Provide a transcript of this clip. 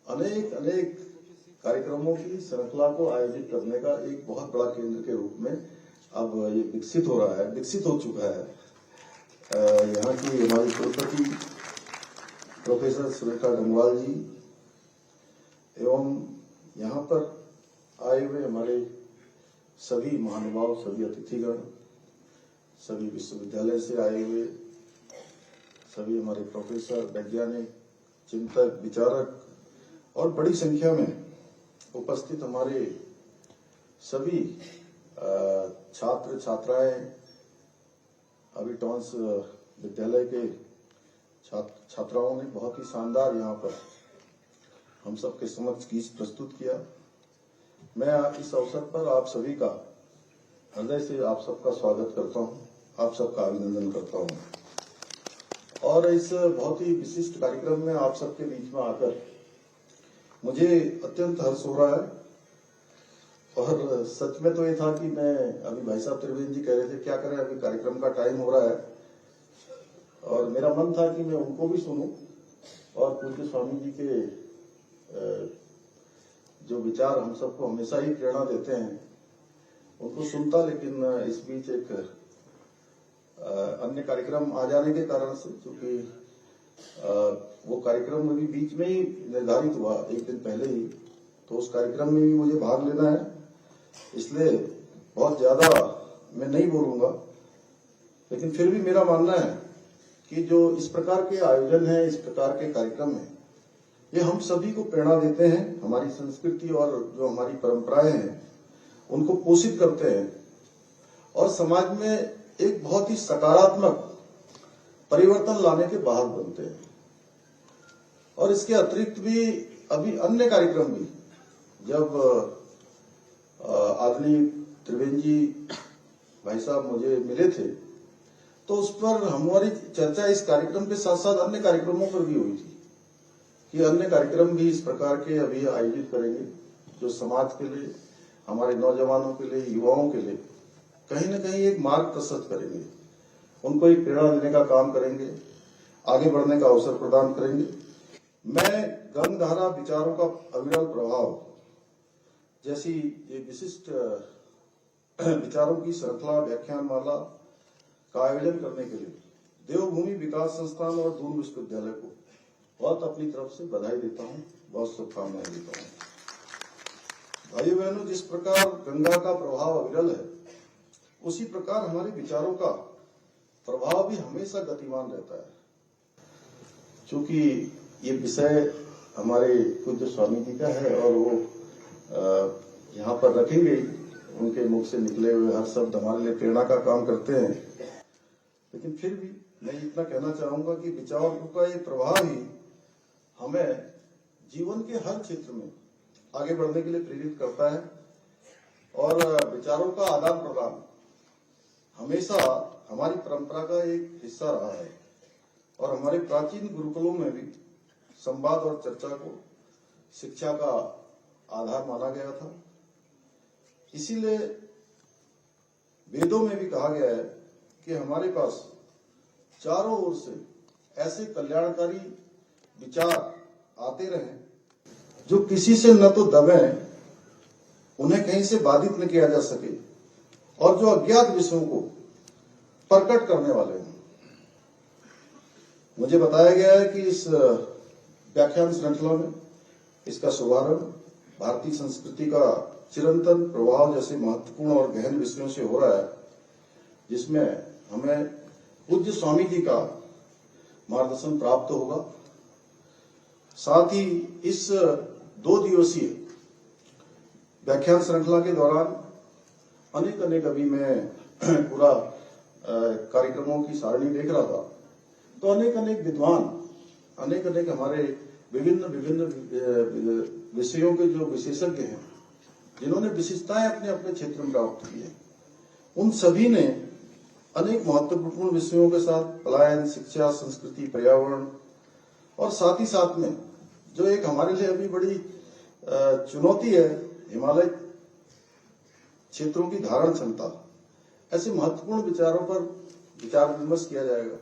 अनेक अनेक कार्यक्रमों की श्रृंखला को आयोजित करने का एक बहुत बड़ा केंद्र के रूप में अब ये विकसित हो रहा है, विकसित हो चुका है। यहाँ की हमारी कुलपति प्रोफेसर सुरेखा गंगवाल जी एवं यहाँ पर आए हुए हमारे सभी महानुभाव, सभी अतिथिगण, सभी विश्वविद्यालय से आए हुए सभी हमारे प्रोफेसर, वैज्ञानिक, चिंतक, विचारक और बड़ी संख्या में उपस्थित हमारे सभी छात्र छात्राएं, अभी टॉन्स विद्यालय के छात्राओं ने बहुत ही शानदार यहाँ पर हम सबके समक्ष गीत प्रस्तुत किया। मैं इस अवसर पर आप सभी का हृदय से आप सबका स्वागत करता हूँ, आप सबका अभिनंदन करता हूँ। और इस बहुत ही विशिष्ट कार्यक्रम में आप सबके बीच में आकर मुझे अत्यंत हर्ष हो रहा है। और सच में तो ये था कि मैं अभी भाई साहब त्रिवेदी जी कह रहे थे क्या करें, अभी कार्यक्रम का टाइम हो रहा है, और मेरा मन था कि मैं उनको भी सुनूं और पूज्य स्वामी जी के जो विचार हम सबको हमेशा ही प्रेरणा देते हैं उनको सुनता, लेकिन इस बीच एक अन्य कार्यक्रम आ जाने के कारण से, क्योंकि वो कार्यक्रम अभी बीच में ही निर्धारित हुआ एक दिन पहले ही, तो उस कार्यक्रम में भी मुझे भाग लेना है, इसलिए बहुत ज्यादा मैं नहीं बोलूंगा। लेकिन फिर भी मेरा मानना है कि जो इस प्रकार के आयोजन है, इस प्रकार के कार्यक्रम है, ये हम सभी को प्रेरणा देते हैं, हमारी संस्कृति और जो हमारी परंपराएं हैं उनको पोषित करते हैं और समाज में एक बहुत ही सकारात्मक परिवर्तन लाने के वाहक बनते हैं। और इसके अतिरिक्त भी अभी अन्य कार्यक्रम भी, जब आदरणीय त्रिवेदी जी भाई साहब मुझे मिले थे तो उस पर हमारी चर्चा इस कार्यक्रम के साथ साथ अन्य कार्यक्रमों पर भी हुई थी कि अन्य कार्यक्रम भी इस प्रकार के अभी आयोजित करेंगे जो समाज के लिए, हमारे नौजवानों के लिए, युवाओं के लिए कहीं न कहीं एक मार्ग प्रशस्त करेंगे, उनको एक प्रेरणा देने का काम करेंगे, आगे बढ़ने का अवसर प्रदान करेंगे। मैं गंगधारा विचारों का अविरल प्रभाव जैसी ये विशिष्ट विचारों की श्रृंखला व्याख्यान माला का आयोजन करने के लिए देवभूमि विकास संस्थान और दून विश्वविद्यालय को बहुत अपनी तरफ से बधाई देता हूँ, बहुत शुभकामनाएं देता हूँ। भाइयों बहनों, जिस प्रकार गंगा का प्रभाव अविरल है, उसी प्रकार हमारे विचारों का प्रभाव भी हमेशा गतिमान रहता है। क्योंकि ये विषय हमारे पूज्य स्वामी जी का है और वो यहाँ पर रखेंगे, उनके मुख से निकले हुए हर शब्द हमारे लिए प्रेरणा का काम करते हैं। लेकिन फिर भी मैं इतना कहना चाहूंगा कि विचारों का ये प्रभाव ही हमें जीवन के हर क्षेत्र में आगे बढ़ने के लिए प्रेरित करता है। और विचारों का आदान प्रदान हमेशा हमारी परंपरा का एक हिस्सा रहा है और हमारे प्राचीन गुरुकुलों में भी संवाद और चर्चा को शिक्षा का आधार माना गया था। इसीलिए वेदों में भी कहा गया है कि हमारे पास चारों ओर से ऐसे कल्याणकारी विचार आते रहें जो किसी से न तो दबे, उन्हें कहीं से बाधित न किया जा सके और जो अज्ञात विषयों को प्रकट करने वाले हैं। मुझे बताया गया है कि इस व्याख्यान श्रृंखला में इसका शुभारंभ भारतीय संस्कृति का चिरंतन प्रभाव जैसे महत्वपूर्ण और गहन विषयों से हो रहा है, जिसमें हमें पूज्य स्वामी जी का मार्गदर्शन प्राप्त होगा। साथ ही इस 2 दिवसीय व्याख्यान श्रृंखला के दौरान अनेक अभी मैं पूरा कार्यक्रमों की सारणी देख रहा था, तो अनेक विद्वान, अनेक हमारे विभिन्न विषयों के जो विशेषज्ञ हैं, जिन्होंने विशिष्टताएं अपने अपने क्षेत्र में प्राप्त की है, उन सभी ने अनेक महत्वपूर्ण विषयों के साथ पलायन, शिक्षा, संस्कृति, पर्यावरण और साथ ही साथ में जो एक हमारे लिए अभी बड़ी चुनौती है, हिमालय क्षेत्रों की धारण क्षमता, ऐसे महत्वपूर्ण विचारों पर विचार विमर्श किया जाएगा।